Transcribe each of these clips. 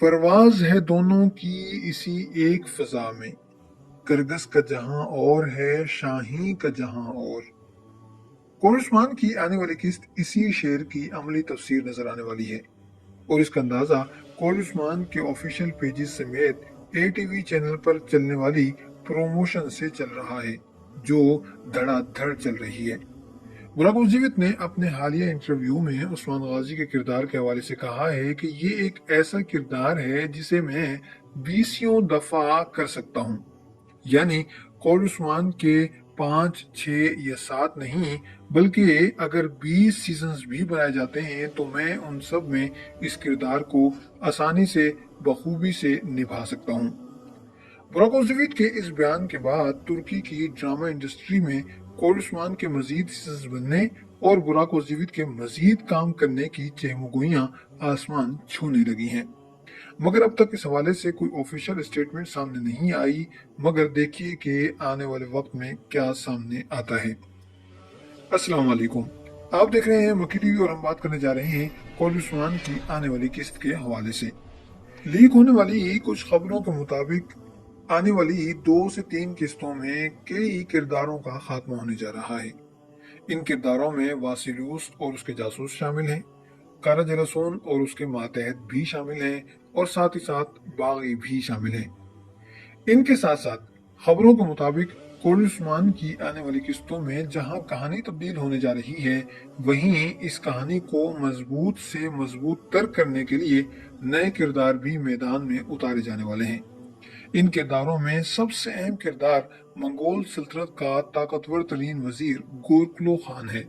परवाज है दोनों की इसी एक फजा में, करगस का जहां और है शाही का जहां और। कोरस्मान की आने वाली किस्त इसी शेर की अमली तफसीर नजर आने वाली है, और इसका अंदाजा कोरस्मान के ऑफिशियल पेजेस समेत एटीवी चैनल पर चलने वाली प्रमोशन से चल रहा है, जो धड़ाधड़ चल रही है। बुराक उज़ीवित ने अपने हालिया इंटरव्यू में उस्मान गाजी के किरदार के हवाले से कहा है कि ये एक ऐसा किरदार है जिसे मैं बीसियों दफा कर सकता हूँ। यानी कौल उस्मान के 5, 6 या 7 नहीं, बल्कि अगर 20 सीजन्स भी बनाए जाते हैं तो मैं उन सब में इस किरदार को आसानी से बखूबी से निभा सकता हूँ। बुराक उज़ीवित के इस बयान के बाद तुर्की की ड्रामा इंडस्ट्री में कौल उस्मान के मजीद सीजन्स बनने और बुराक उज़ीवित के मजीद काम करने की चहमगोइयां आसमान छूने लगी हैं। मगर अब तक इस हवाले से कोई ऑफिशियल स्टेटमेंट सामने नहीं आई, मगर देखिए कि आने वाले वक्त में क्या सामने आता है। अस्सलाम वालेकुम, आप देख रहे हैं मक्की टीवी और हम बात करने जा रहे हैं कौल उस्मान की आने वाली किस्त के हवाले से। लीक होने वाली कुछ खबरों के मुताबिक आने वाली 2 से 3 किस्तों में कई किरदारों का खात्मा होने जा रहा है। इन किरदारों में वासिलूस और उसके जासूस शामिल हैं, कारा जलासोन और उसके मातहत भी शामिल हैं, और साथ ही साथ बागी भी शामिल हैं। इनके साथ साथ खबरों के मुताबिक कौल उस्मान की आने वाली किस्तों में जहां कहानी तब्दील होने जा रही है, वहीं इस कहानी को मजबूत से मजबूत तर करने के लिए नए किरदार भी मैदान में उतारे जाने वाले हैं। इन किरदारों में सबसे अहम किरदार मंगोल सल्तनत का ताकतवर तरीन वजीर गोरकलो खान है,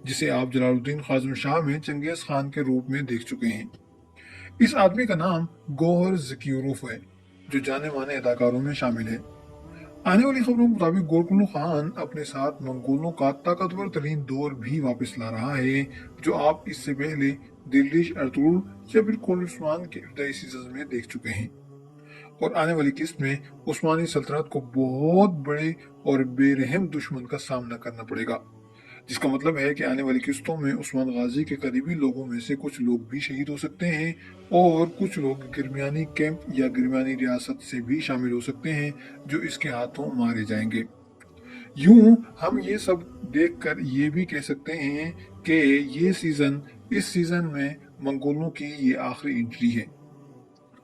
जिसे आप जलालुद्दीन खाजम शाह में चंगेज खान के रूप में देख चुके हैं। इस आदमी का नाम गौहर ज़कीरूफ है, जो जाने माने अदाकारों में शामिल है। आने वाली खबरों के मुताबिक गोरकुलो खान अपने साथ मंगोलों का ताकतवर तरीन दौर भी वापस ला रहा है, जो आप इससे पहले दिल्लीश अर्तुगरुल या फिर कौल उस्मान के इब्तदाई सीजन में देख चुके हैं। और आने वाली किस्त में उस्मानी सल्तनत को बहुत बड़े और बेरहम दुश्मन का सामना करना पड़ेगा, जिसका मतलब है कि आने वाली किस्तों में उस्मान गाजी के करीबी लोगों में से कुछ लोग भी शहीद हो सकते हैं, और कुछ लोग गिरमियानी कैंप या गिरमियानी रियासत से भी शामिल हो सकते हैं, जो इसके हाथों मारे जाएंगे। यूं हम ये सब देखकर ये भी कह सकते हैं कि इस सीजन में मंगोलों की ये आखिरी एंट्री है,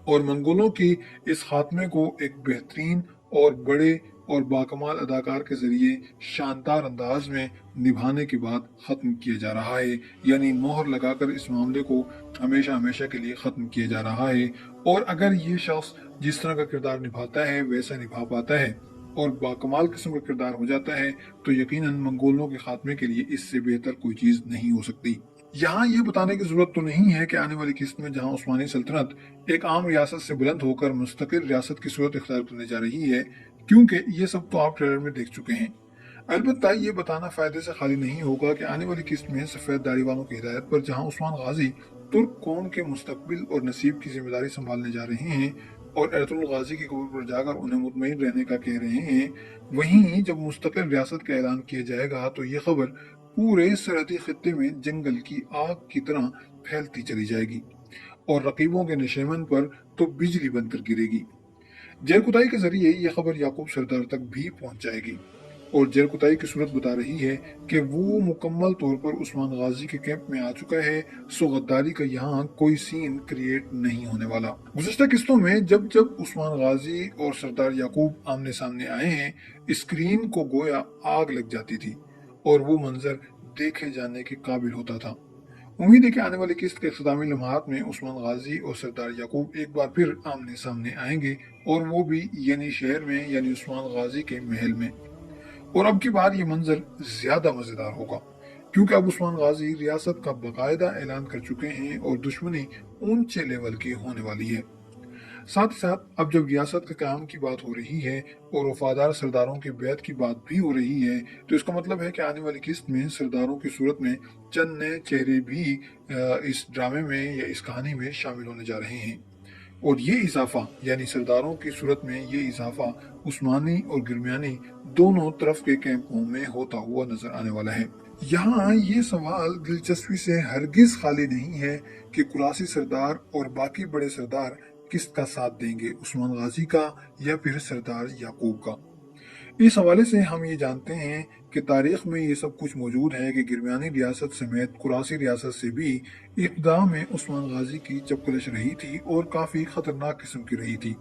और मंगोलों की इस खात्मे को एक बेहतरीन और बड़े और बाकमाल अदाकार के जरिए शानदार अंदाज में निभाने के बाद खत्म किया जा रहा है। यानी मोहर लगाकर इस मामले को हमेशा हमेशा के लिए खत्म किया जा रहा है। और अगर ये शख्स जिस तरह का किरदार निभाता है वैसा निभा पाता है और बाकमाल किस्म का किरदार हो जाता है, तो यकीनन मंगोलों के खात्मे के लिए इससे बेहतर कोई चीज नहीं हो सकती। यहाँ ये बताने की जरूरत तो नहीं है कि आने वाली किस्त में जहाँ उस्मानी सल्तनत एक आम रियासत से बुलंद होकर मुस्तकिल रियासत की सूरत इख्तियार करने जा रही है, क्योंकि ये सब तो आप ट्रेलर में देख चुके हैं। अलबत्ता ये बताना फायदे से खाली नहीं होगा कि आने वाली किस्त में सफेद दाढ़ी वालों की हिदायत पर जहाँ उस्मान गाजी तुर्क कौम के मुस्तकबिल और नसीब की जिम्मेदारी संभालने जा रहे हैं और एरतुल गाजी की कब्र पर जाकर उन्हें मुतमईन रहने का कह रहे हैं, वहीं जब मुस्तकिल रियासत का ऐलान किया जाएगा तो ये खबर पूरे सरहदी खित्ते में जंगल की आग की तरह फैलती चली जाएगी, और रकीबों के नशेमन पर तो बिजली बनकर गिरेगी। जेरकुताई के जरिए यह खबर याकूब सरदार तक भी पहुंच जाएगी, और जेरकुताई की सूरत बता रही है कि वो मुकम्मल तौर पर उस्मान गाजी के कैंप में आ चुका है, सो गद्दारी का यहाँ कोई सीन क्रिएट नहीं होने वाला। गुज़श्ता किस्तों में जब जब उस्मान गाजी और सरदार याकूब आमने सामने आए हैं, स्क्रीन को गोया आग लग जाती थी और वो मंजर देखे जाने के काबिल होता था। उम्मीद है कि आने वाली किस्त के इख्तितामी लम्हात में उस्मान गाजी और सरदार याकूब एक बार फिर आमने सामने आएंगे, और वो भी यानी शहर में, यानी उस्मान गाजी के महल में। और अब की बार ये मंजर ज्यादा मजेदार होगा, क्योंकि अब उस्मान गाजी रियासत का बाकायदा ऐलान कर चुके हैं और दुश्मनी ऊंचे लेवल की होने वाली है। साथ ही साथ अब जब रियासत के काम की बात हो रही है और वफादार सरदारों की बैत की बात भी हो रही है, तो इसका मतलब है कि आने वाली किस्त में सरदारों की सूरत में चंद नए चेहरे भी इस ड्रामे में या इस कहानी में शामिल होने जा रहे हैं। और ये इजाफा, यानी सरदारों की सूरत में ये इजाफा उस्मानी और गिरमियानी दोनों तरफ के कैंपों में होता हुआ नजर आने वाला है। यहाँ ये सवाल दिलचस्पी से हरगिज खाली नहीं है कि कुरासी सरदार और बाकी बड़े सरदार किस का साथ देंगे, उस्मान गाजी का या फिर सरदार याकूब का। इस हवाले से हम ये जानते हैं कि तारीख में ये सब कुछ मौजूद है कि गिरमियानी रियासत समेत कुरासी रियासत से भी इब्तदा में उस्मान गाजी की चपकलश रही थी और काफ़ी ख़तरनाक किस्म की रही थी।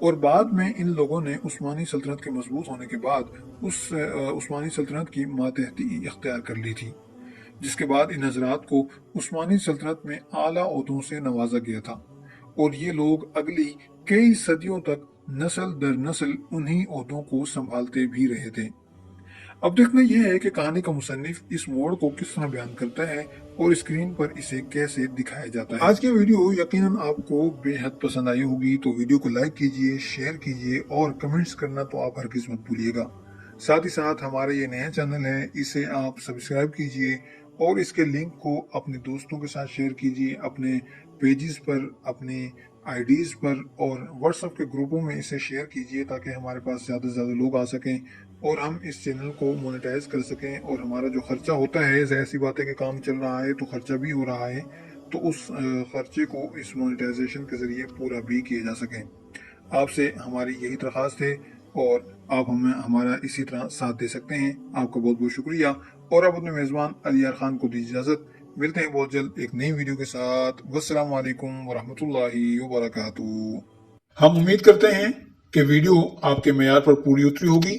और बाद में इन लोगों ने उस्मानी सल्तनत के मजबूत होने के बाद उस्मानी सल्तनत की मातहती इख्तियार कर ली थी, जिसके बाद इन हजरात को उस्मानी सल्तनत में आला ओहदों से नवाजा गया था और ये लोग अगली कई सदियों तक नस्ल दर नस्ल उन्हीं ओहदों को संभालते भी रहे थे। अब देखना यह है कि कहानी का मुसन्निफ इस मोड़ को किस तरह बयान करता है और स्क्रीन पर इसे कैसे दिखाया जाता है। आज की वीडियो यकीनन आपको बेहद पसंद आई होगी, तो वीडियो को लाइक कीजिए, शेयर कीजिए और कमेंट्स करना तो आप हरगिज मत भूलिएगा। साथ ही साथ हमारा ये नया चैनल है, इसे आप सब्सक्राइब कीजिए और इसके लिंक को अपने दोस्तों के साथ शेयर कीजिए, अपने पेजेस पर, अपने आईडीज पर और व्हाट्सएप के ग्रुपों में इसे शेयर कीजिए ताकि हमारे पास ज़्यादा से ज़्यादा लोग आ सकें और हम इस चैनल को मोनेटाइज कर सकें। और हमारा जो खर्चा होता है, ज़ाहिर सी बात है कि काम चल रहा है तो खर्चा भी हो रहा है, तो उस खर्चे को इस मोनेटाइजेशन के ज़रिए पूरा भी किया जा सके। आपसे हमारी यही दरख्वास्त है और आप हमें हमारा इसी तरह साथ दे सकते हैं। आपका बहुत बहुत शुक्रिया और आप अपने मेज़बान अली यार खान को दीजिए इजाज़त। मिलते हैं बहुत जल्द एक नई वीडियो के साथ। वस्सलामु अलैकुम वरहमतुल्लाहि वबरकातुहू। हम उम्मीद करते हैं कि वीडियो आपके मेयार पर पूरी उतरी होगी।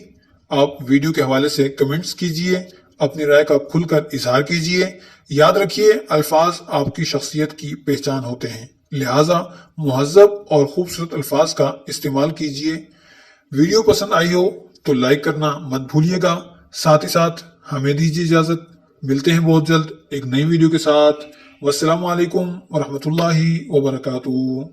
आप वीडियो के हवाले से कमेंट्स कीजिए, अपनी राय का खुलकर इजहार कीजिए। याद रखिए, अल्फाज आपकी शख्सियत की पहचान होते हैं, लिहाजा मुहज़्ज़ब और खूबसूरत अल्फाज का इस्तेमाल कीजिए। वीडियो पसंद आई हो तो लाइक करना मत भूलिएगा। साथ ही साथ हमें दीजिए इजाज़त। मिलते हैं बहुत जल्द एक नई वीडियो के साथ। वस्सलामु अलैकुम वरहमतुल्लाहि वबरकातुहू।